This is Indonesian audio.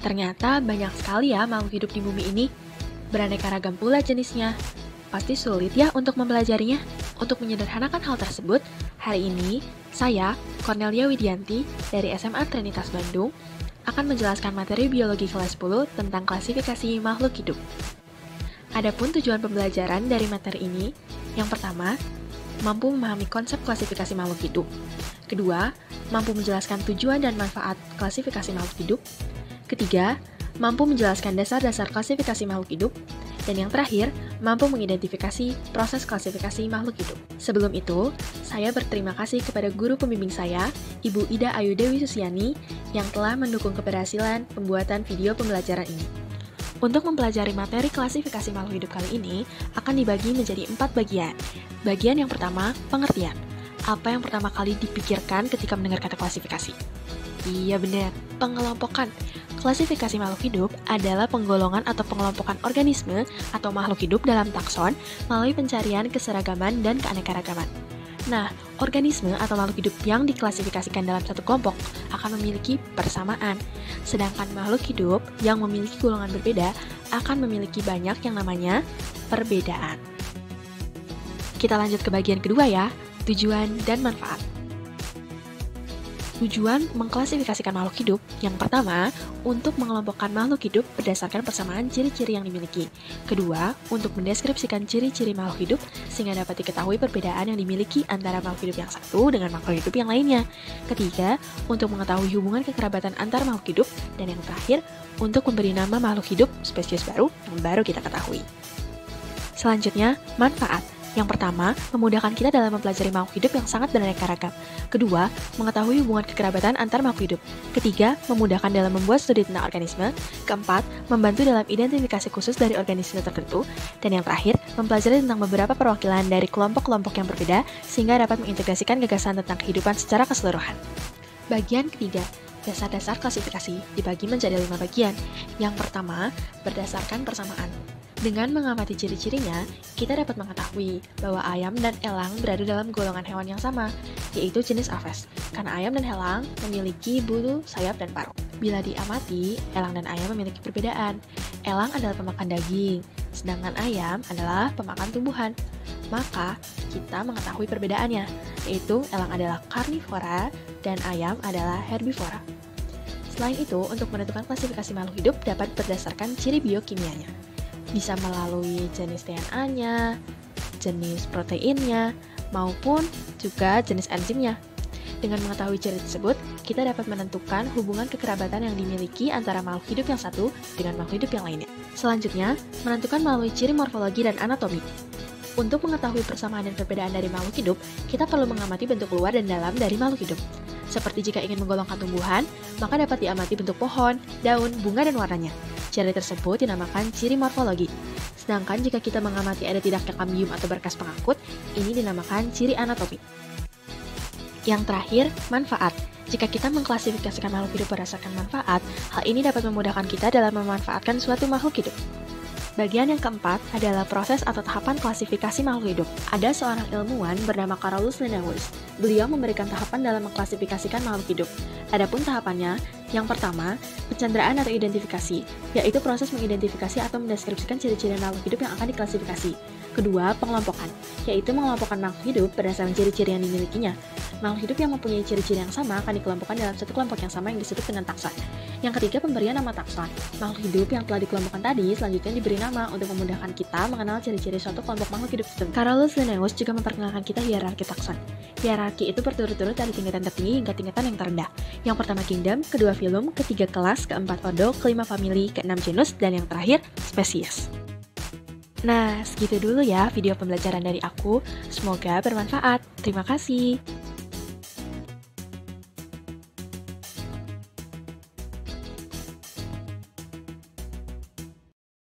Ternyata banyak sekali ya makhluk hidup di bumi ini. Beraneka ragam pula jenisnya. Pasti sulit ya untuk mempelajarinya. Untuk menyederhanakan hal tersebut, hari ini saya, Cornelia Widianti dari SMA Trinitas Bandung, akan menjelaskan materi biologi kelas 10 tentang klasifikasi makhluk hidup. Adapun tujuan pembelajaran dari materi ini, yang pertama, mampu memahami konsep klasifikasi makhluk hidup. Kedua, mampu menjelaskan tujuan dan manfaat klasifikasi makhluk hidup. Ketiga, mampu menjelaskan dasar-dasar klasifikasi makhluk hidup. Dan yang terakhir, mampu mengidentifikasi proses klasifikasi makhluk hidup. Sebelum itu, saya berterima kasih kepada guru pembimbing saya, Ibu Ida Ayu Dewi Susiani, yang telah mendukung keberhasilan pembuatan video pembelajaran ini. Untuk mempelajari materi klasifikasi makhluk hidup kali ini, akan dibagi menjadi 4 bagian. Bagian yang pertama, pengertian. Apa yang pertama kali dipikirkan ketika mendengar kata klasifikasi? Iya benar, pengelompokan. Klasifikasi makhluk hidup adalah penggolongan atau pengelompokan organisme atau makhluk hidup dalam takson melalui pencarian keseragaman dan keanekaragaman. Nah, organisme atau makhluk hidup yang diklasifikasikan dalam satu kelompok akan memiliki persamaan, sedangkan makhluk hidup yang memiliki golongan berbeda akan memiliki banyak yang namanya perbedaan. Kita lanjut ke bagian kedua ya, tujuan dan manfaat. Tujuan mengklasifikasikan makhluk hidup, yang pertama, untuk mengelompokkan makhluk hidup berdasarkan persamaan ciri-ciri yang dimiliki. Kedua, untuk mendeskripsikan ciri-ciri makhluk hidup sehingga dapat diketahui perbedaan yang dimiliki antara makhluk hidup yang satu dengan makhluk hidup yang lainnya. Ketiga, untuk mengetahui hubungan kekerabatan antar makhluk hidup. Dan yang terakhir, untuk memberi nama makhluk hidup spesies baru yang baru kita ketahui. Selanjutnya, manfaat. Yang pertama, memudahkan kita dalam mempelajari makhluk hidup yang sangat beraneka ragam. Kedua, mengetahui hubungan kekerabatan antar makhluk hidup. Ketiga, memudahkan dalam membuat studi tentang organisme. Keempat, membantu dalam identifikasi khusus dari organisme tertentu. Dan yang terakhir, mempelajari tentang beberapa perwakilan dari kelompok-kelompok yang berbeda sehingga dapat mengintegrasikan gagasan tentang kehidupan secara keseluruhan. Bagian ketiga, dasar-dasar klasifikasi dibagi menjadi 5 bagian. Yang pertama, berdasarkan persamaan. Dengan mengamati ciri-cirinya, kita dapat mengetahui bahwa ayam dan elang berada dalam golongan hewan yang sama, yaitu jenis aves, karena ayam dan elang memiliki bulu, sayap, dan paruh. Bila diamati, elang dan ayam memiliki perbedaan. Elang adalah pemakan daging, sedangkan ayam adalah pemakan tumbuhan. Maka, kita mengetahui perbedaannya, yaitu elang adalah karnivora dan ayam adalah herbivora. Selain itu, untuk menentukan klasifikasi makhluk hidup dapat berdasarkan ciri biokimianya. Bisa melalui jenis DNA-nya, jenis proteinnya, maupun juga jenis enzimnya. Dengan mengetahui ciri tersebut, kita dapat menentukan hubungan kekerabatan yang dimiliki antara makhluk hidup yang satu dengan makhluk hidup yang lainnya. Selanjutnya, menentukan melalui ciri morfologi dan anatomi. Untuk mengetahui persamaan dan perbedaan dari makhluk hidup, kita perlu mengamati bentuk luar dan dalam dari makhluk hidup. Seperti jika ingin menggolongkan tumbuhan, maka dapat diamati bentuk pohon, daun, bunga, dan warnanya. Ciri tersebut dinamakan ciri morfologi. Sedangkan jika kita mengamati ada tidaknya kambium atau berkas pengangkut, ini dinamakan ciri anatomi. Yang terakhir, manfaat. Jika kita mengklasifikasikan makhluk hidup berdasarkan manfaat, hal ini dapat memudahkan kita dalam memanfaatkan suatu makhluk hidup. Bagian yang keempat adalah proses atau tahapan klasifikasi makhluk hidup. Ada seorang ilmuwan bernama Carolus Linnaeus. Beliau memberikan tahapan dalam mengklasifikasikan makhluk hidup. Adapun tahapannya, yang pertama, pencanderaan atau identifikasi, yaitu proses mengidentifikasi atau mendeskripsikan ciri-ciri makhluk hidup yang akan diklasifikasi. Kedua, pengelompokan, yaitu mengelompokkan makhluk hidup berdasarkan ciri-ciri yang dimilikinya. Makhluk hidup yang mempunyai ciri-ciri yang sama akan dikelompokkan dalam satu kelompok yang sama yang disebut dengan takson. Yang ketiga, pemberian nama takson. Makhluk hidup yang telah dikelompokkan tadi selanjutnya diberi nama untuk memudahkan kita mengenal ciri-ciri suatu kelompok makhluk hidup tersebut. Carolus Linnaeus juga memperkenalkan kita hierarki takson. Hierarki itu berturut-turut dari tingkatan tertinggi hingga tingkatan yang terendah. Yang pertama kingdom, kedua phylum, ketiga kelas, keempat ordo, kelima family, keenam genus, dan yang terakhir spesies. Nah, segitu dulu ya video pembelajaran dari aku. Semoga bermanfaat. Terima kasih.